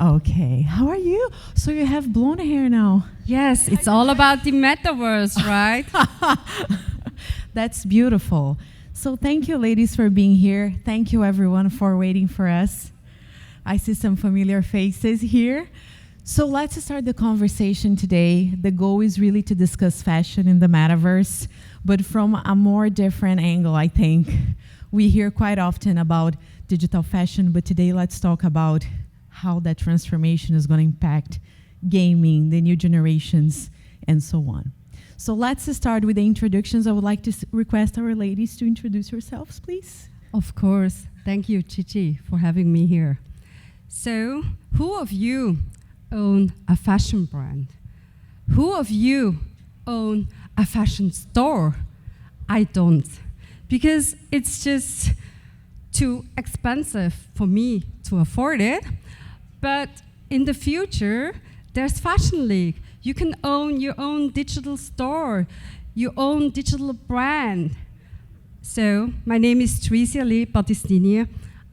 Okay, how are you? So you have blonde hair now. Yes, it's all about the metaverse, right? That's beautiful. So thank you, ladies, for being here. Thank you, everyone, for waiting for us. I see some familiar faces here. So let's start the conversation today. The goal is really to discuss fashion in the metaverse, but from a more different angle, I think. We hear quite often about digital fashion, but today let's talk about how that transformation is going to impact gaming, the new generations, and so on. So let's start with the introductions. I would like to request our ladies to introduce yourselves, please. Of course. Thank you, Chichi, for having me here. So, who of you own a fashion brand? Who of you own a fashion store? I don't, because it's just too expensive for me to afford it. But in the future, there's Fashion League. You can own your own digital store, your own digital brand. So, my name is Tricia Lee Battistini.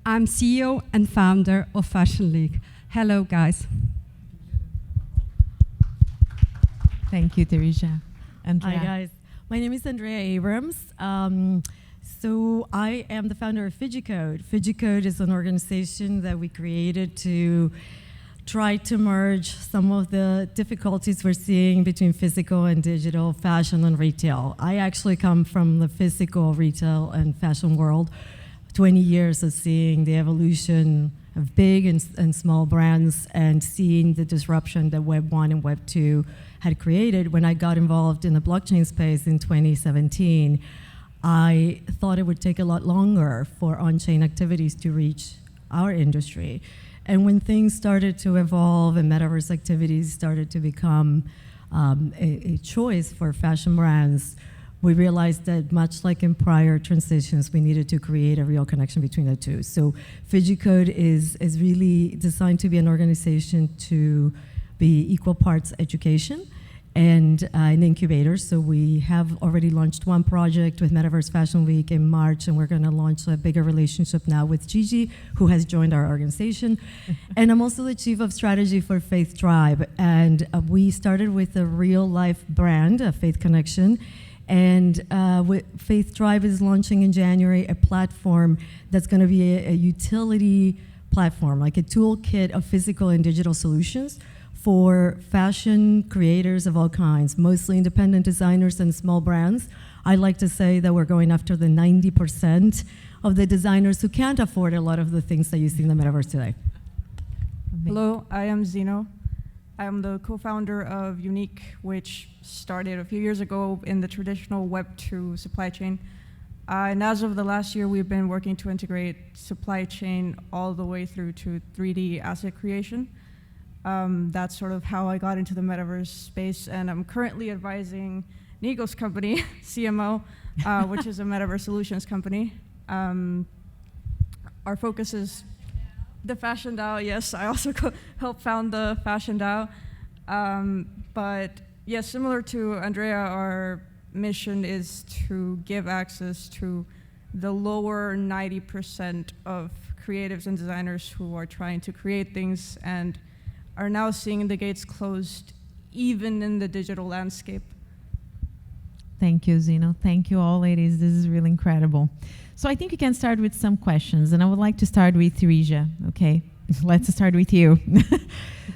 I'm CEO and founder of Fashion League. Hello, guys. Thank you, Teresa. Andrea. Hi, guys. My name is Andrea Abrams. So I am the founder of FijiCode. FijiCode is an organization that we created to try to merge some of the difficulties we're seeing between physical and digital fashion and retail. I actually come from the physical retail and fashion world, 20 years of seeing the evolution of big and small brands and seeing the disruption that Web 1 and Web 2 had created. When I got involved in the blockchain space in 2017, I thought it would take a lot longer for on-chain activities to reach our industry. And when things started to evolve and metaverse activities started to become a choice for fashion brands, we realized that much like in prior transitions, we needed to create a real connection between the two. So FijiCode is really designed to be an organization to be equal parts education and an incubator. So we have already launched one project with Metaverse Fashion Week in March, and we're going to launch a bigger relationship now with Gigi, who has joined our organization. And I'm also the chief of strategy for Faith Tribe. And we started with a real life brand, a Faith Connection. And Faith Tribe is launching in January a platform that's going to be a utility platform, like a toolkit of physical and digital solutions for fashion creators of all kinds, mostly independent designers and small brands. I like to say that we're going after the 90% of the designers who can't afford a lot of the things that you see in the metaverse today. Hello, I am Zeno. I am the co-founder of Unique, which started a few years ago in the traditional Web 2 supply chain. And as of the last year, we've been working to integrate supply chain all the way through to 3D asset creation. That's sort of how I got into the metaverse space, and I'm currently advising Nico's company, CMO, which is a metaverse solutions company. Our focus is the Fashion DAO. Yes, I also helped found the Fashion DAO. But yes, similar to Andrea, our mission is to give access to the lower 90% of creatives and designers who are trying to create things and are now seeing the gates closed, even in the digital landscape. Thank you, Zeno. Thank you all, ladies. This is really incredible. So I think we can start with some questions, and I would like to start with Teresa, okay? Let's start with you.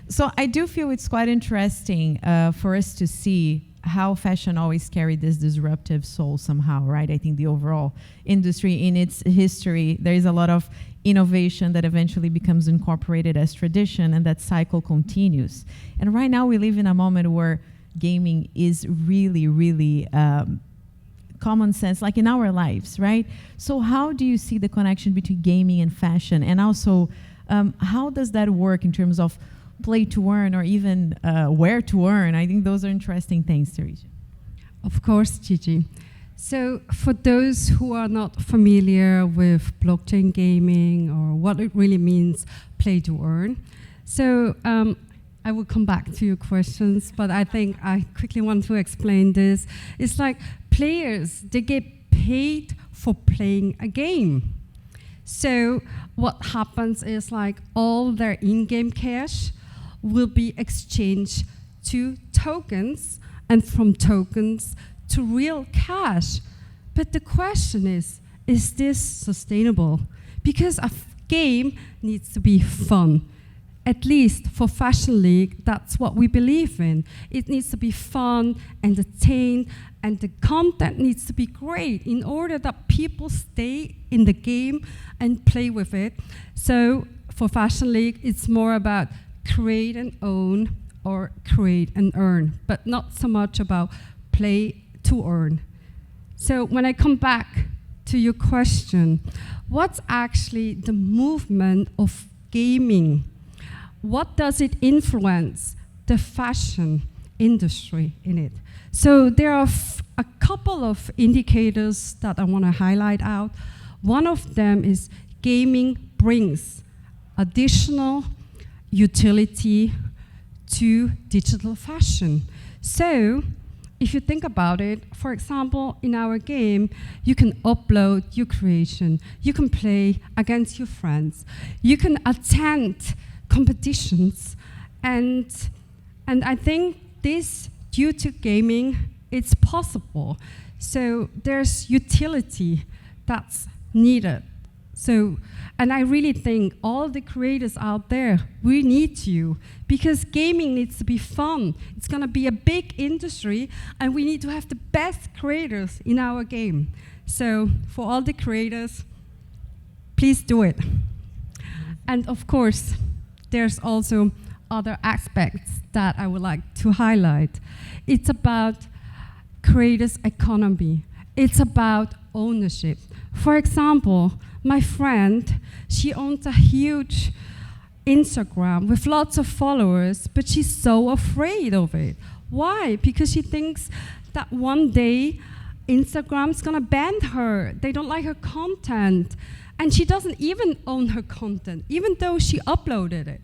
So I do feel it's quite interesting for us to see how fashion always carried this disruptive soul somehow, right? I think the overall industry in its history, there is a lot of innovation that eventually becomes incorporated as tradition, and that cycle continues. And right now we live in a moment where gaming is really, really common sense, like in our lives, right? So how do you see the connection between gaming and fashion? And also, how does that work in terms of play to earn or even where to earn? I think those are interesting things, Teresa. Of course, Gigi. So for those who are not familiar with blockchain gaming or what it really means, play to earn. So I will come back to your questions, but I think I quickly want to explain this. It's like players, they get paid for playing a game. So what happens is like all their in-game cash will be exchanged to tokens, and from tokens to real cash. But the question is this sustainable? Because a game needs to be fun. At least for Fashion League, that's what we believe in. It needs to be fun, entertain, and the content needs to be great in order that people stay in the game and play with it. So for Fashion League, it's more about create and own or create and earn, but not so much about play to earn. So when I come back to your question, what's actually the movement of gaming? What does it influence the fashion industry in it? So there are a couple of indicators that I want to highlight out. One of them is gaming brings additional utility to digital fashion. So if you think about it, for example, in our game, you can upload your creation, you can play against your friends, you can attend competitions, and I think this, due to gaming, it's possible. So there's utility that's needed. So, and I really think all the creators out there, we need you, because gaming needs to be fun. It's gonna be a big industry, and we need to have the best creators in our game. So for all the creators, please do it. And of course, there's also other aspects that I would like to highlight. It's about creators' economy. It's about ownership. For example, my friend, she owns a huge Instagram with lots of followers, but she's so afraid of it. Why? Because she thinks that one day Instagram's gonna ban her. They don't like her content. And she doesn't even own her content, even though she uploaded it.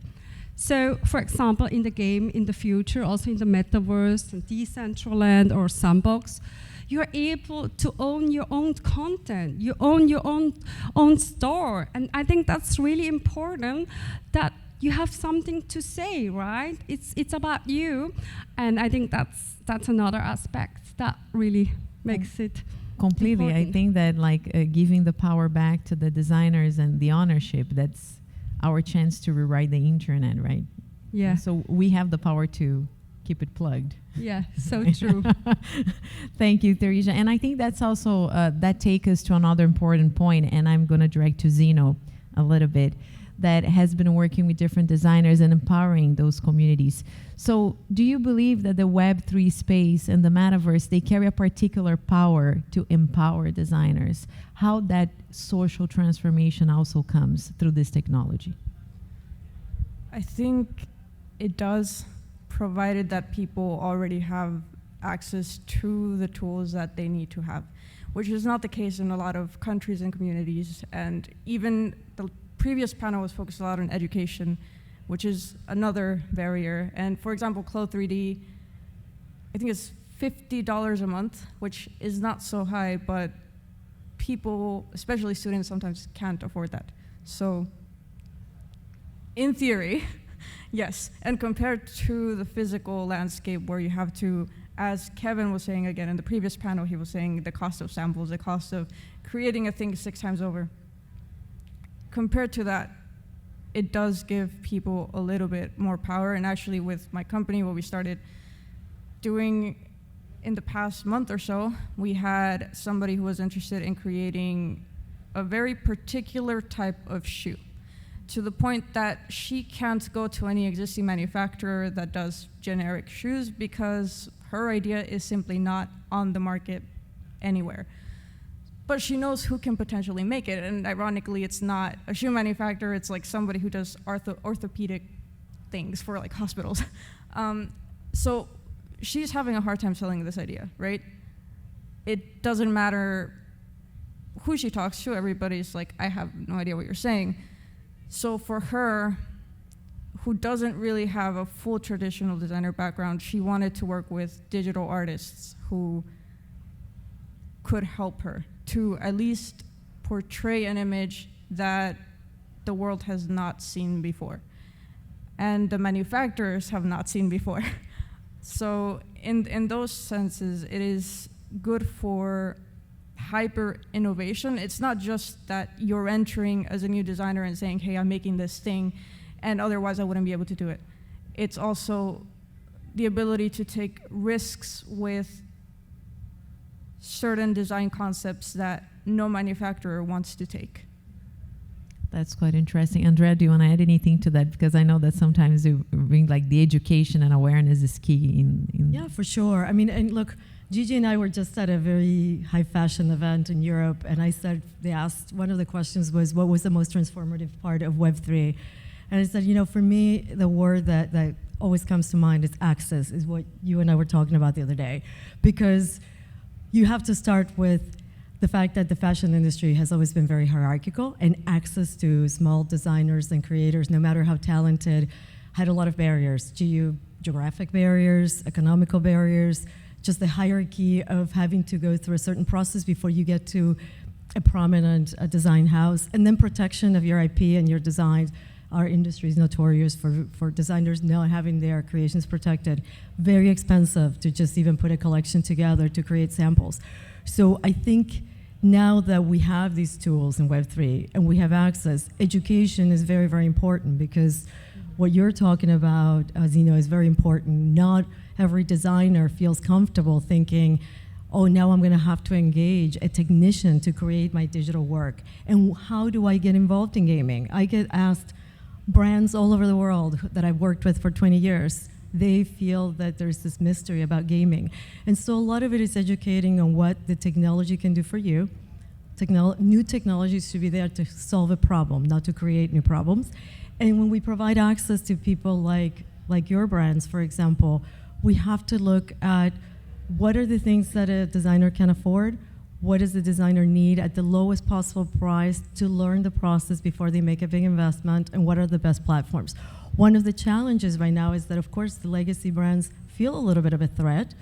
So, for example, in the game, in the future, also in the Metaverse, and Dcentral or Sandbox, you're able to own your own content. You own your own store. And I think that's really important, that you have something to say, right? It's about you. And I think that's another aspect that really makes it completely important. I think that giving the power back to the designers and the ownership, that's our chance to rewrite the internet, right? Yeah. And so we have the power to keep it plugged. Yeah, so true. Thank you, Theresia. And I think that's also, that takes us to another important point, and I'm going to direct to Zeno a little bit, that has been working with different designers and empowering those communities. So do you believe that the Web3 space and the Metaverse, they carry a particular power to empower designers? How that social transformation also comes through this technology? I think it does, provided that people already have access to the tools that they need to have, which is not the case in a lot of countries and communities. And even the previous panel was focused a lot on education, which is another barrier. And for example, Clo3D, I think it's $50 a month, which is not so high, but people, especially students, sometimes can't afford that. So in theory, yes, and compared to the physical landscape where you have to, as Kevin was saying again in the previous panel, he was saying the cost of samples, the cost of creating a thing 6 times over. Compared to that, it does give people a little bit more power. And actually with my company, what we started doing in the past month or so, we had somebody who was interested in creating a very particular type of shoe, to the point that she can't go to any existing manufacturer that does generic shoes because her idea is simply not on the market anywhere. But she knows who can potentially make it, and ironically, it's not a shoe manufacturer, it's like somebody who does orthopedic things for like hospitals. So she's having a hard time selling this idea, right? It doesn't matter who she talks to, everybody's like, I have no idea what you're saying. So for her, who doesn't really have a full traditional designer background, she wanted to work with digital artists who could help her to at least portray an image that the world has not seen before, and the manufacturers have not seen before. So in those senses, it is good for hyper innovation. It's not just that you're entering as a new designer and saying, hey, I'm making this thing, and otherwise I wouldn't be able to do it. It's also the ability to take risks with certain design concepts that no manufacturer wants to take. That's quite interesting. Andrea, do you want to add anything to that? Because I know that sometimes you bring like the education and awareness is key in Yeah, for sure. I mean, and look, Gigi and I were just at a very high fashion event in Europe, and they asked, one of the questions was, what was the most transformative part of Web3? And I said, for me, the word that always comes to mind is access, is what you and I were talking about the other day. Because you have to start with the fact that the fashion industry has always been very hierarchical, and access to small designers and creators, no matter how talented, had a lot of barriers, geographic barriers, economical barriers, just the hierarchy of having to go through a certain process before you get to a prominent design house, and then protection of your IP and your designs. Our industry is notorious for designers not having their creations protected. Very expensive to just even put a collection together to create samples. So I think now that we have these tools in Web3 and we have access, education is very, very important, because what you're talking about, Zeno, is very important. Not every designer feels comfortable thinking, oh, now I'm going to have to engage a technician to create my digital work. And how do I get involved in gaming? I get asked, brands all over the world that I've worked with for 20 years, they feel that there's this mystery about gaming. And so a lot of it is educating on what the technology can do for you. New technologies should be there to solve a problem, not to create new problems. And when we provide access to people like your brands, for example, we have to look at what are the things that a designer can afford, what does the designer need at the lowest possible price to learn the process before they make a big investment, and what are the best platforms. One of the challenges right now is that, of course, the legacy brands feel a little bit of a threat,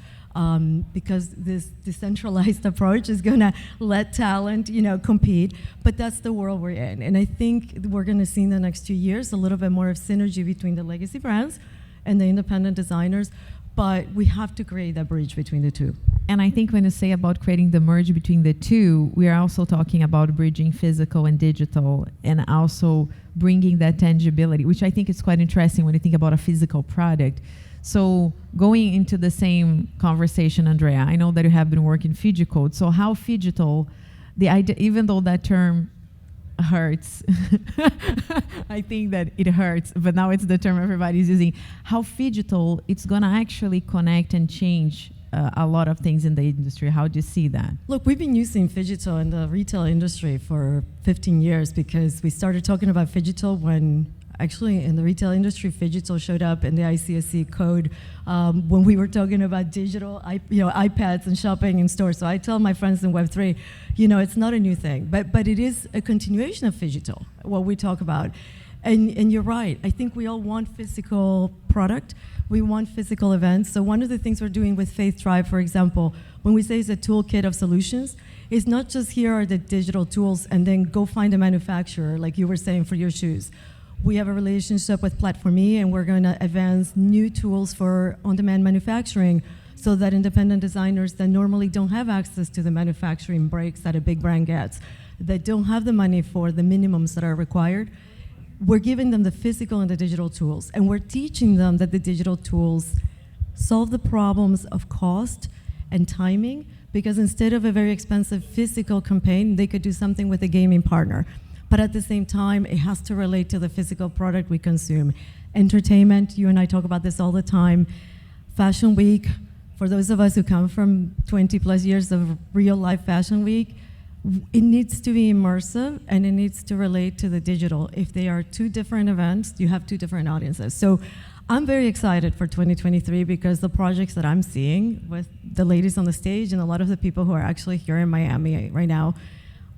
because this decentralized approach is going to let talent, compete. But that's the world we're in. And I think we're going to see in the next 2 years a little bit more of synergy between the legacy brands and the independent designers. But we have to create that bridge between the two. And I think when you say about creating the merge between the two, we are also talking about bridging physical and digital, and also bringing that tangibility, which I think is quite interesting when you think about a physical product. So going into the same conversation, Andrea, I know that you have been working Fidgicode. So how Fidgital, the idea, even though that term hurts, I think that it hurts, but now it's the term everybody's using. How Fidgital, it's going to actually connect and change a lot of things in the industry. How do you see that? Look, we've been using Fidgital in the retail industry for 15 years, because we started talking about Fidgital when actually in the retail industry, Fidgital showed up in the ICSC code when we were talking about digital iPads and shopping in stores. So I tell my friends in Web3, it's not a new thing, but it is a continuation of Fidgital, what we talk about. And you're right. I think we all want physical product. We want physical events. So one of the things we're doing with Faith Tribe, for example, when we say it's a toolkit of solutions, it's not just here are the digital tools and then go find a manufacturer, like you were saying, for your shoes. We have a relationship with Platform.me, and we're going to advance new tools for on-demand manufacturing, so that independent designers that normally don't have access to the manufacturing breaks that a big brand gets, that don't have the money for the minimums that are required, we're giving them the physical and the digital tools. And we're teaching them that the digital tools solve the problems of cost and timing, because instead of a very expensive physical campaign, they could do something with a gaming partner. But at the same time, it has to relate to the physical product we consume. Entertainment, you and I talk about this all the time. Fashion Week, for those of us who come from 20 plus years of real life Fashion Week, it needs to be immersive, and it needs to relate to the digital. If they are two different events, you have two different audiences. So I'm very excited for 2023, because the projects that I'm seeing with the ladies on the stage and a lot of the people who are actually here in Miami right now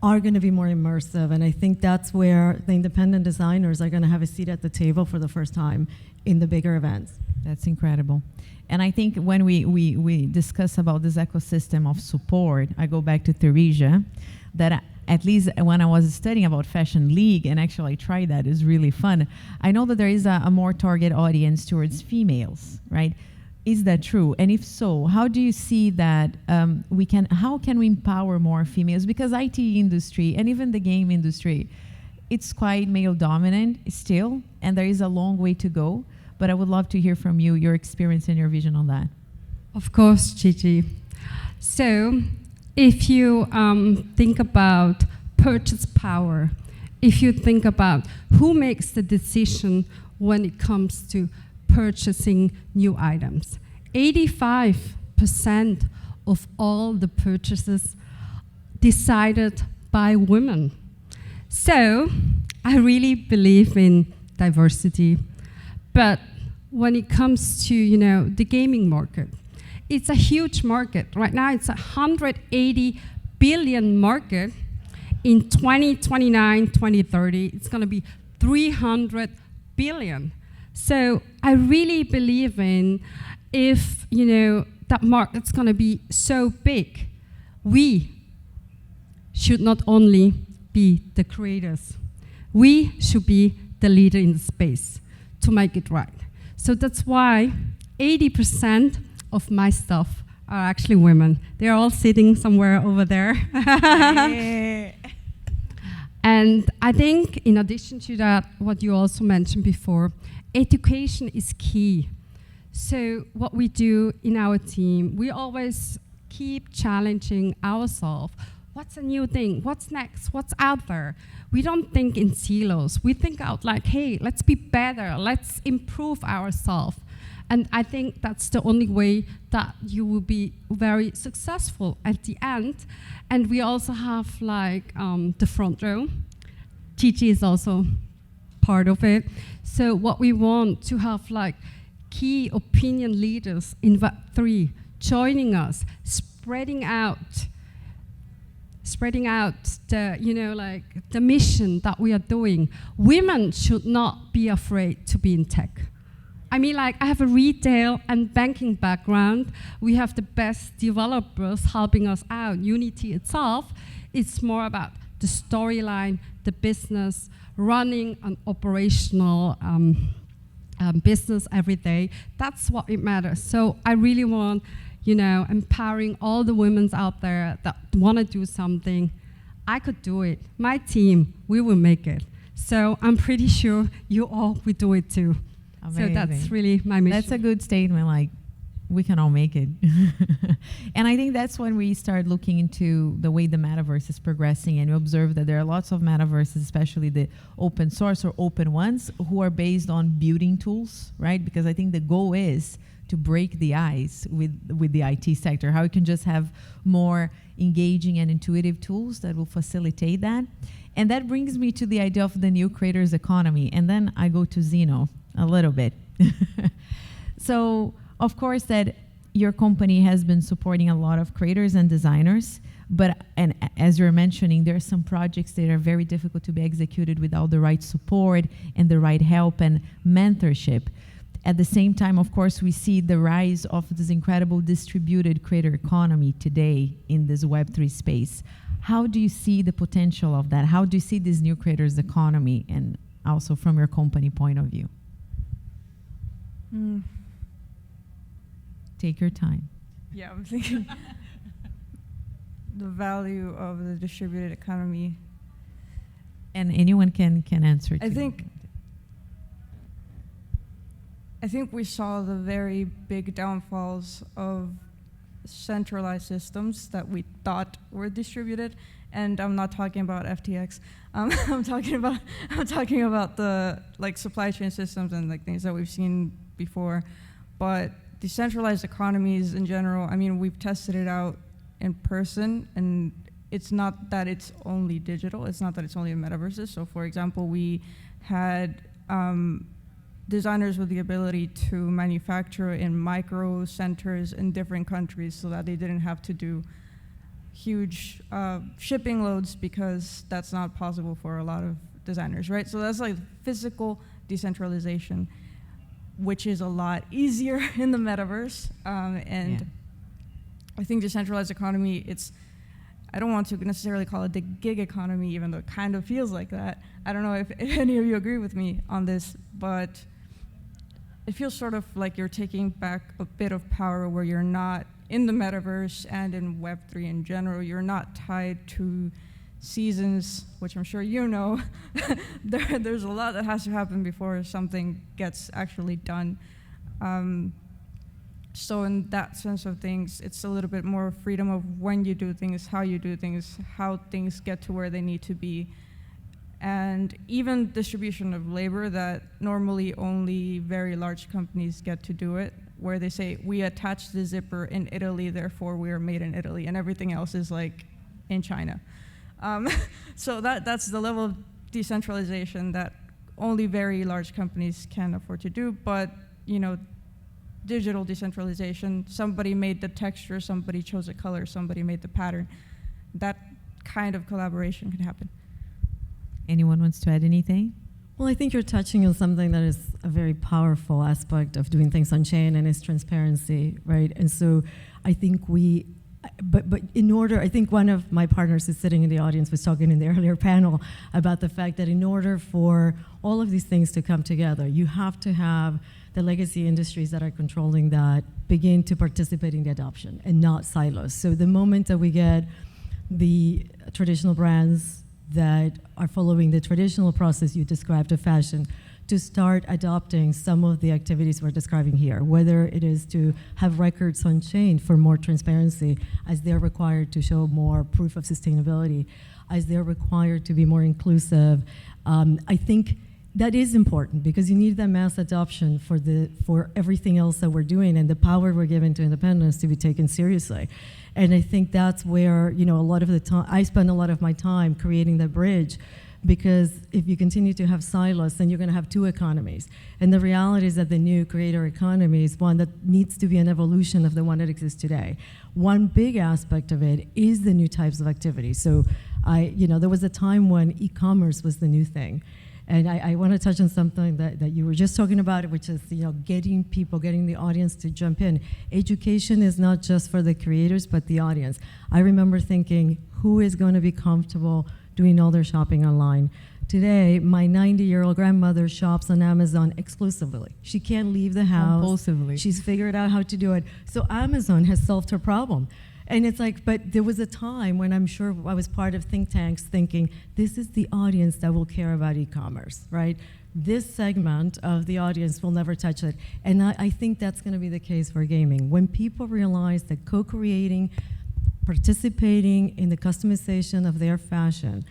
are going to be more immersive. And I think that's where the independent designers are going to have a seat at the table for the first time in the bigger events. That's incredible. And I think when we discuss about this ecosystem of support, I go back to Theresia, that at least when I was studying about Fashion League, and actually I tried that, it's really fun. I know that there is a more target audience towards females, right? Is that true? And if so, how do you see that how can we empower more females? Because IT industry and even the game industry, it's quite male dominant still, and there is a long way to go. But I would love to hear from you, your experience and your vision on that. Of course, Gigi. So, if you think about purchase power, if you think about who makes the decision when it comes to purchasing new items, 85% of all the purchases decided by women. So, I really believe in diversity, but when it comes to, the gaming market, it's a huge market. Right now, it's a 180 billion market. In 2029, 2030, it's going to be 300 billion. So I really believe in if, that market's going to be so big, we should not only be the creators, we should be the leader in the space to make it right. So that's why 80% of my staff are actually women. They're all sitting somewhere over there. And I think in addition to that, what you also mentioned before, education is key. So what we do in our team, we always keep challenging ourselves. What's a new thing? What's next? What's out there? We don't think in silos. We think out like, hey, let's be better. Let's improve ourselves. And I think that's the only way that you will be very successful at the end. And we also have like the front row. Gigi is also part of it. So what we want to have like key opinion leaders in Web3 joining us, spreading out the, the mission that we are doing. Women should not be afraid to be in tech. I mean, I have a retail and banking background. We have the best developers helping us out. Unity itself, it's more about the storyline, the business, running an operational business every day. That's what it matters. So I really want, empowering all the women out there that want to do something. I could do it. My team, we will make it. So I'm pretty sure you all will do it too. Amazing. So that's really my mission. That's a good statement, we can all make it. And I think that's when we start looking into the way the metaverse is progressing, and you observe that there are lots of metaverses, especially the open source or open ones, who are based on building tools, right? Because I think the goal is to break the ice with the IT sector, how you can just have more engaging and intuitive tools that will facilitate that. And that brings me to the idea of the new creators economy. And then I go to Zeno a little bit. So, of course, that your company has been supporting a lot of creators and designers, and as you're mentioning, there are some projects that are very difficult to be executed without the right support and the right help and mentorship. At the same time, of course, we see the rise of this incredible distributed creator economy today in this Web3 space. How do you see the potential of that? How do you see this new creators economy, and also from your company point of view? Take your time. Yeah, I'm thinking the value of the distributed economy. And anyone can answer. I think we saw the very big downfalls of centralized systems that we thought were distributed, and I'm not talking about FTX. I'm talking about the supply chain systems and things that we've seen before. But decentralized economies in general, I mean, we've tested it out in person, and it's not that it's only digital. It's not that it's only in metaverses. So, for example, we had designers with the ability to manufacture in micro centers in different countries so that they didn't have to do huge shipping loads, because that's not possible for a lot of designers, right? So that's physical decentralization, which is a lot easier in the metaverse. I think decentralized economy, I don't want to necessarily call it the gig economy, even though it kind of feels like that. I don't know if any of you agree with me on this, but it feels sort of like you're taking back a bit of power where you're not in the metaverse and in Web3 in general, you're not tied to seasons, which I'm sure you know. There's a lot that has to happen before something gets actually done. So in that sense of things, it's a little bit more freedom of when you do things, how you do things, how things get to where they need to be. And even distribution of labor that normally only very large companies get to do it, where they say, we attach the zipper in Italy, therefore we are made in Italy, and everything else is like in China. So that's the level of decentralization that only very large companies can afford to do, but you know, digital decentralization, somebody made the texture, somebody chose a color, somebody made the pattern. That kind of collaboration can happen. Anyone wants to add anything? Well, I think you're touching on something that is a very powerful aspect of doing things on chain, and it's transparency, right? And so I think but in order, I think one of my partners who's sitting in the audience was talking in the earlier panel about the fact that in order for all of these things to come together, you have to have the legacy industries that are controlling that begin to participate in the adoption and not silos. So the moment that we get the traditional brands that are following the traditional process you described of fashion to start adopting some of the activities we're describing here, whether it is to have records on chain for more transparency as they're required to show more proof of sustainability, as they're required to be more inclusive. I think that is important because you need that mass adoption for everything else that we're doing and the power we're given to independence to be taken seriously. And I think that's where, you know, a lot of the time, I spend a lot of my time creating that bridge, because if you continue to have silos, then you're going to have two economies. And the reality is that the new creator economy is one that needs to be an evolution of the one that exists today. One big aspect of it is the new types of activities. So there was a time when e-commerce was the new thing. And I want to touch on something that you were just talking about, which is getting the audience to jump in. Education is not just for the creators, but the audience. I remember thinking, who is going to be comfortable doing all their shopping online? Today, my 90-year-old grandmother shops on Amazon exclusively. She can't leave the house. Compulsively. She's figured out how to do it. So Amazon has solved her problem. And it's like, but there was a time when I'm sure I was part of think tanks thinking, this is the audience that will care about e-commerce, right? This segment of the audience will never touch it. And I think that's going to be the case for gaming. When people realize that co-creating, participating in the customization of their fashion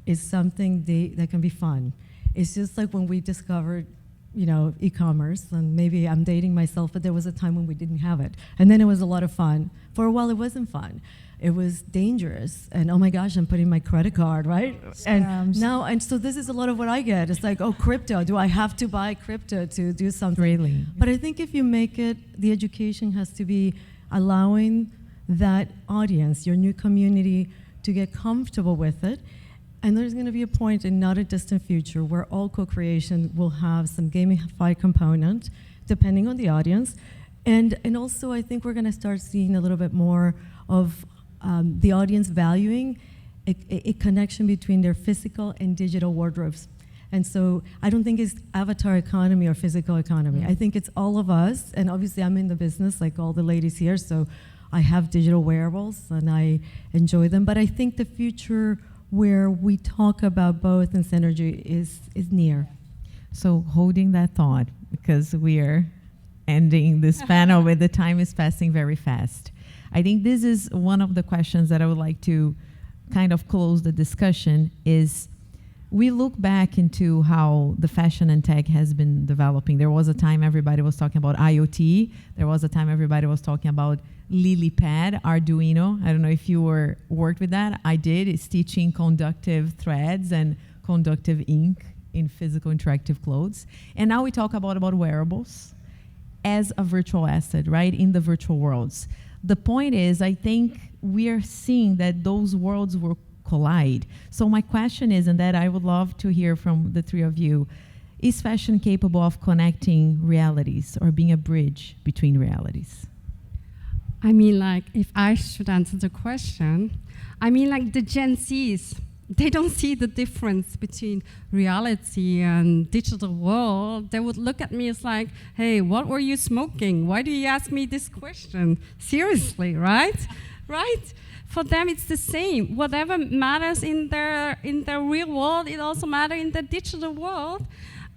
is something that can be fun. It's just like when we discovered e-commerce, and maybe I'm dating myself, but there was a time when we didn't have it. And then it was a lot of fun. For a while, it wasn't fun. It was dangerous. And oh my gosh, I'm putting my credit card, right? And so this is a lot of what I get. It's like, oh, crypto. Do I have to buy crypto to do something? Really? But I think if you make it, the education has to be allowing that audience, your new community, to get comfortable with it. And there's going to be a point in not a distant future where all co-creation will have some gamified component, depending on the audience. And also, I think we're going to start seeing a little bit more of the audience valuing a connection between their physical and digital wardrobes. And so I don't think it's avatar economy or physical economy. I think it's all of us. And obviously, I'm in the business, like all the ladies here, so I have digital wearables, and I enjoy them. But I think the future where we talk about both and synergy is near. So holding that thought, because we are ending this panel, but the time is passing very fast. I think this is one of the questions that I would like to kind of close the discussion is, we look back into how the fashion and tech has been developing. There was a time everybody was talking about IoT. There was a time everybody was talking about LilyPad, Arduino. I don't know if you worked with that. I did. It's teaching conductive threads and conductive ink in physical interactive clothes. And now we talk about wearables as a virtual asset, right, in the virtual worlds. The point is, I think we are seeing that those worlds will collide. So my question is, and that I would love to hear from the three of you, is fashion capable of connecting realities or being a bridge between realities? I mean, like, if I should answer the question, I mean, like the Gen Zs, they don't see the difference between reality and digital world. They would look at me as like, hey, what were you smoking? Why do you ask me this question? Seriously, right? Right? For them, it's the same. Whatever matters in their real world, it also matters in the digital world.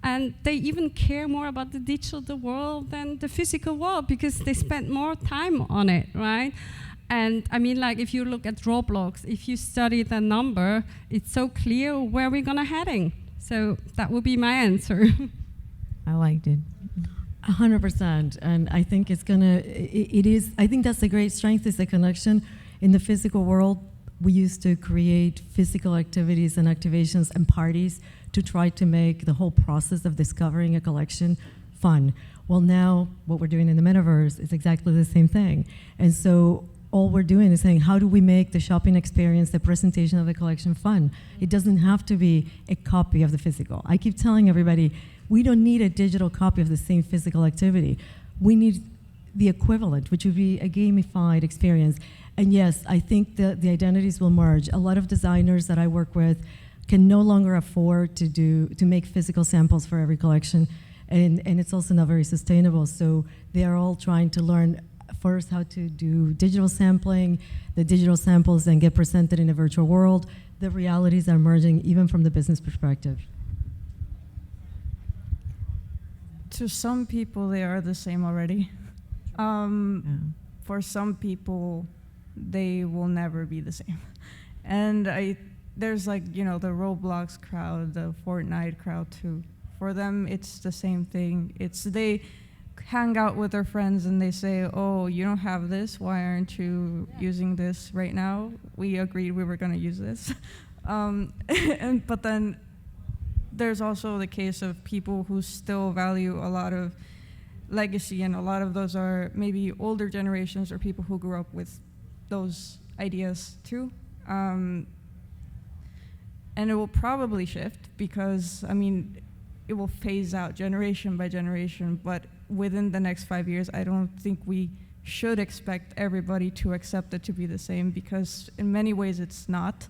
And they even care more about the digital world than the physical world because they spend more time on it, right? And I mean, like, if you look at Roblox, if you study the number, it's so clear where we're gonna heading. So that would be my answer. I liked it. 100%. And I think it's gonna, it is, I think that's the great strength is the connection. In the physical world, we used to create physical activities and activations and parties to try to make the whole process of discovering a collection fun. Well, now what we're doing in the metaverse is exactly the same thing. And so all we're doing is saying, how do we make the shopping experience, the presentation of the collection fun? It doesn't have to be a copy of the physical. I keep telling everybody, we don't need a digital copy of the same physical activity. We need the equivalent, which would be a gamified experience. And yes, I think the identities will merge. A lot of designers that I work with can no longer afford to make physical samples for every collection, and it's also not very sustainable. So they are all trying to learn first how to do digital sampling, the digital samples then get presented in a virtual world. The realities are merging even from the business perspective. To some people, they are the same already. For some people, they will never be the same. And there's like, you know, the Roblox crowd, the Fortnite crowd too. For them, it's the same thing. They hang out with their friends and they say, oh, you don't have this, why aren't you using this right now? We agreed we were gonna use this. But then there's also the case of people who still value a lot of legacy, and a lot of those are maybe older generations or people who grew up with those ideas too. And it will probably shift because, I mean, it will phase out generation by generation, but within the next 5 years, I don't think we should expect everybody to accept it to be the same, because in many ways it's not.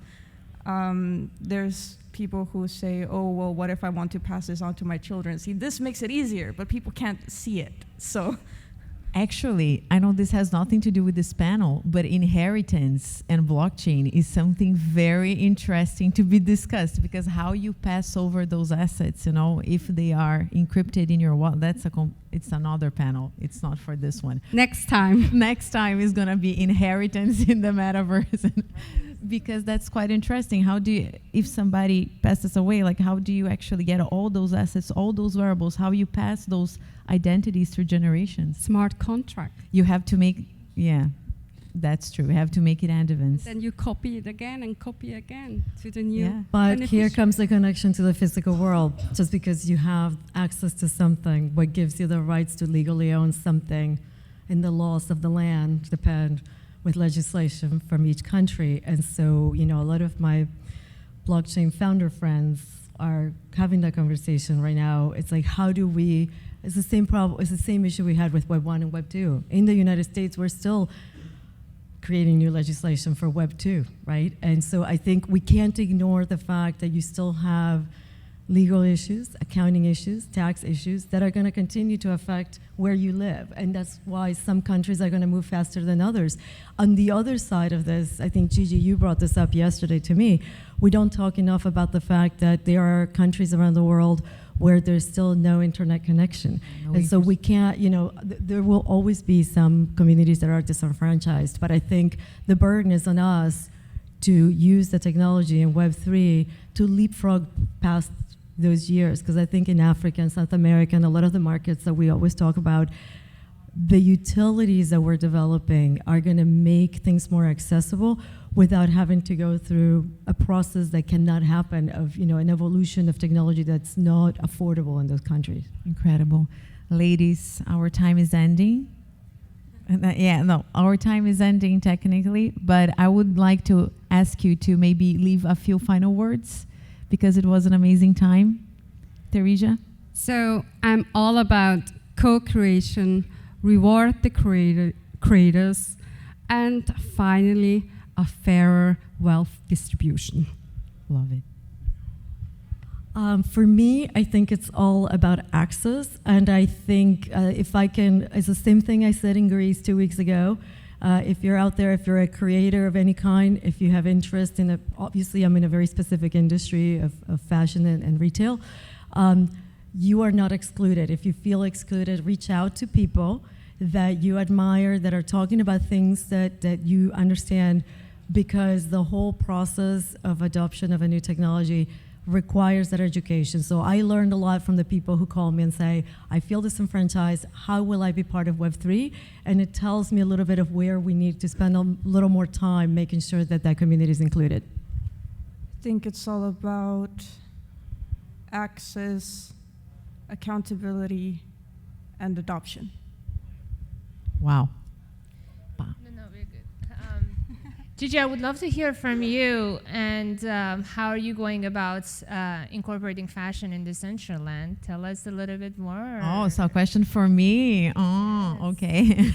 There's people who say, oh, well, what if I want to pass this on to my children? See, this makes it easier, but people can't see it, so. Actually, I know this has nothing to do with this panel, but inheritance and blockchain is something very interesting to be discussed, because how you pass over those assets, you know, if they are encrypted in your wallet, it's another panel. It's not for this one. Next time. Next time is going to be inheritance in the metaverse. Because that's quite interesting. How do you, if somebody passes away, like how do you actually get all those assets, all those variables, how you pass those identities through generations? Smart contract. You have to make, yeah, that's true. You have to make it advanced. Then you copy it again and copy again to the new. Yeah. But here comes the connection to the physical world. Just because you have access to something, what gives you the rights to legally own something, and the laws of the land depend with legislation from each country. And so, you know, a lot of my blockchain founder friends are having that conversation right now. It's like, how do we, it's the same problem, it's the same issue we had with Web 1 and Web 2. In the United States, we're still creating new legislation for Web 2, right? And so I think we can't ignore the fact that you still have legal issues, accounting issues, tax issues that are going to continue to affect where you live. And that's why some countries are going to move faster than others. On the other side of this, I think, Gigi, you brought this up yesterday to me, we don't talk enough about the fact that there are countries around the world where there's still no internet connection. And so we can't, you know, there will always be some communities that are disenfranchised, but I think the burden is on us to use the technology in Web3 to leapfrog past those years, because I think in Africa and South America and a lot of the markets that we always talk about, the utilities that we're developing are going to make things more accessible without having to go through a process that cannot happen of, you know, an evolution of technology that's not affordable in those countries. Incredible. Ladies, our time is ending. Our time is ending technically, but I would like to ask you to maybe leave a few final words, because it was an amazing time. Teresa? So I'm all about co-creation, reward the creators, and finally, a fairer wealth distribution? Love it. For me, I think it's all about access, and I think if I can, it's the same thing I said in Greece 2 weeks ago. If you're out there, if you're a creator of any kind, if you have interest in obviously I'm in a very specific industry of fashion and retail, you are not excluded. If you feel excluded, reach out to people that you admire, that are talking about things that you understand, because the whole process of adoption of a new technology requires that education. So I learned a lot from the people who call me and say, I feel disenfranchised, how will I be part of Web3? And it tells me a little bit of where we need to spend a little more time making sure that that community is included. I think it's all about access, accountability, and adoption. Wow. No, we're good. Gigi, I would love to hear from you, and how are you going about incorporating fashion in Decentraland? Tell us a little bit more. Oh, so a question for me. Oh, Yes. okay.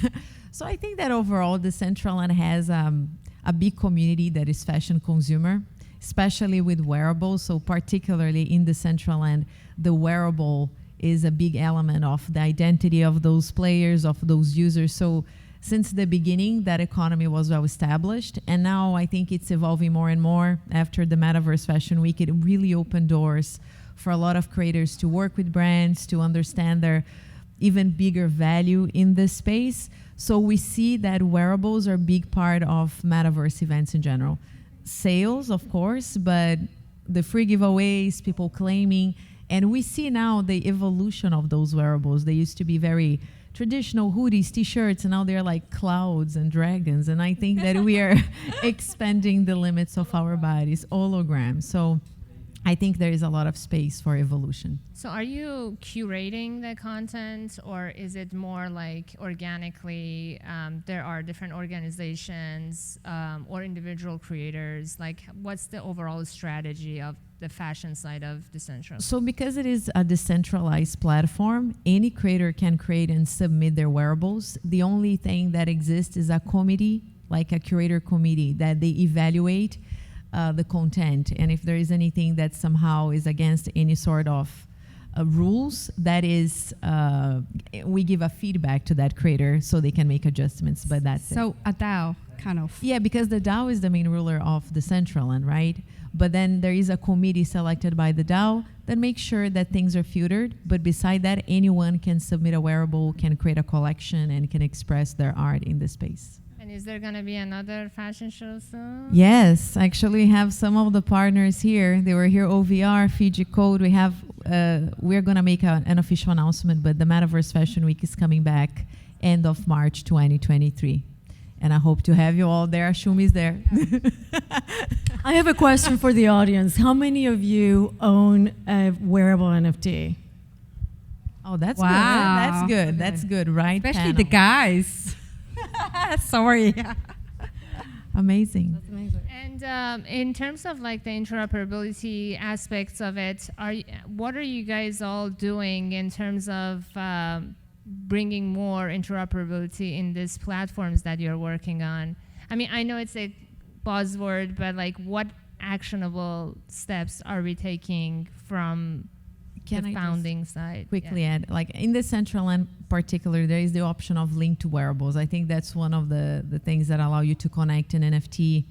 So I think that overall, Decentraland has a big community that is fashion consumer, especially with wearables. So particularly in Decentraland, the wearable is a big element of the identity of those players, of those users. So since the beginning, that economy was well established. And now I think it's evolving more and more. After the Metaverse Fashion Week, it really opened doors for a lot of creators to work with brands, to understand their even bigger value in this space. So we see that wearables are a big part of Metaverse events in general. Sales, of course, but the free giveaways, people claiming. And we see now the evolution of those wearables. They used to be very traditional hoodies, t-shirts, and now they're like clouds and dragons. And I think that we are expanding the limits of our bodies, holograms. So I think there is a lot of space for evolution. So are you curating the content, or is it more like organically there are different organizations or individual creators? Like, what's the overall strategy of the fashion side of Dcentral? So because it is a decentralized platform, any creator can create and submit their wearables. The only thing that exists is a committee, like a curator committee, that they evaluate the content. And if there is anything that somehow is against any sort of rules, that is, we give a feedback to that creator so they can make adjustments, but that's it. So a DAO, kind of. Yeah, because the DAO is the main ruler of Dcentral, right? But then there is a committee selected by the DAO that makes sure that things are filtered. But beside that, anyone can submit a wearable, can create a collection, and can express their art in the space. And is there going to be another fashion show soon? Yes, actually we have some of the partners here. They were here, OVR, Fiji Code. We have, we're going to make an official announcement, but the Metaverse Fashion Week is coming back end of March 2023. And I hope to have you all there. Shumi is there. I have a question for the audience. How many of you own a wearable NFT? Oh, that's Wow. good. That's good. Okay. That's good, right? Especially panel. the guys. Sorry. Amazing. That's amazing. And in terms of like the interoperability aspects of it, what are you guys all doing in terms of bringing more interoperability in these platforms that you're working on? I mean, I know it's a buzzword, but like, what actionable steps are we taking from Can the I just founding side? quickly Yeah. add, like in Dcentral and particular, there is the option of linked wearables. I think that's one of the things that allow you to connect an NFT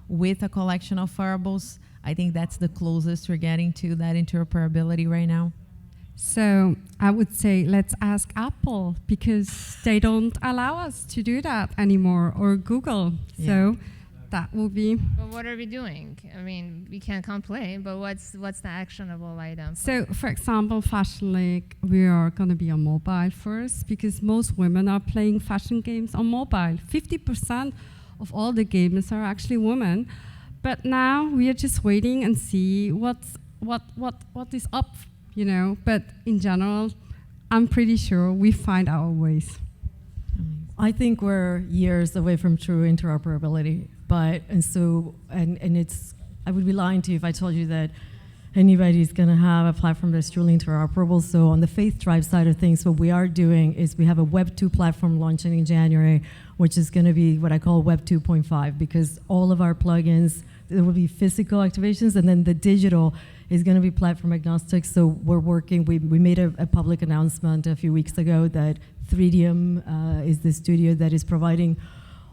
with a collection of wearables. I think that's the closest we're getting to that interoperability right now. So I would say let's ask Apple, because they don't allow us to do that anymore, or Google. Yeah. So that will be. But what are we doing? I mean, we can't complain, but what's the actionable item? So, for example, Fashion League, we are going to be on mobile first, because most women are playing fashion games on mobile. 50% of all the gamers are actually women. But now we are just waiting and see what is up, you know. But in general, I'm pretty sure we find our ways. I think we're years away from true interoperability, but it's, I would be lying to you if I told you that anybody's going to have a platform that's truly interoperable. So on the Faith Drive side of things, what we are doing is we have a Web 2 platform launching in January, which is going to be what I call Web 2.5, because all of our plugins, there will be physical activations, and then the digital is going to be platform agnostic. So we're working. We made a public announcement a few weeks ago that 3Dium is the studio that is providing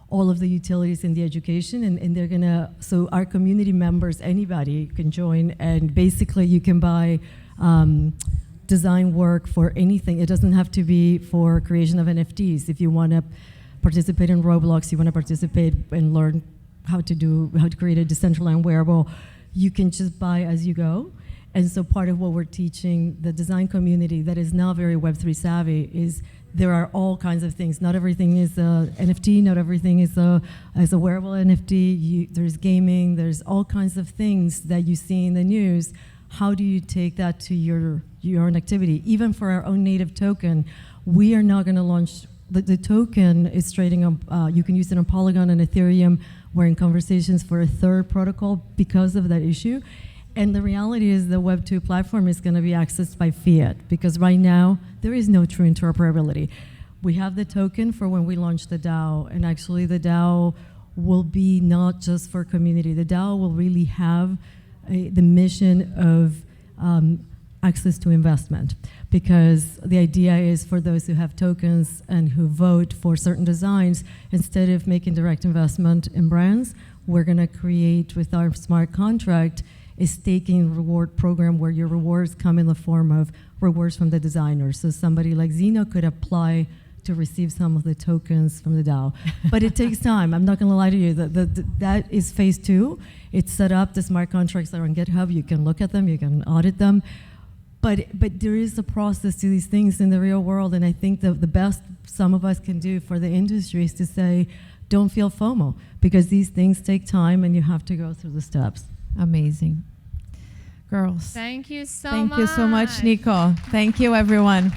all of the utilities in the education, and they're gonna, so our community members, anybody can join, and basically you can buy design work for anything. It doesn't have to be for creation of NFTs. If you want to participate in Roblox, you want to participate and learn how to create a decentralized wearable, you can just buy as you go. And so part of what we're teaching the design community that is not very Web3 savvy is there are all kinds of things. Not everything is a NFT, not everything is a wearable NFT. There's gaming, there's all kinds of things that you see in the news. How do you take that to your own activity? Even for our own native token, we are not going to launch, the token is trading on, you can use it on Polygon and Ethereum. We're in conversations for a third protocol because of that issue. And the reality is the Web2 platform is going to be accessed by fiat, because right now there is no true interoperability. We have the token for when we launch the DAO, and actually the DAO will be not just for community. The DAO will really have the mission of access to investment, because the idea is for those who have tokens and who vote for certain designs, instead of making direct investment in brands, we're going to create with our smart contract a staking reward program where your rewards come in the form of rewards from the designer. So somebody like Zeno could apply to receive some of the tokens from the DAO. But it takes time. I'm not going to lie to you. That is phase 2. It's set up. The smart contracts are on GitHub. You can look at them. You can audit them. But there is a process to these things in the real world. And I think the best some of us can do for the industry is to say, don't feel FOMO, because these things take time and you have to go through the steps. Amazing. Girls. Thank you so much. Thank you so much, Nico. Thank you, everyone.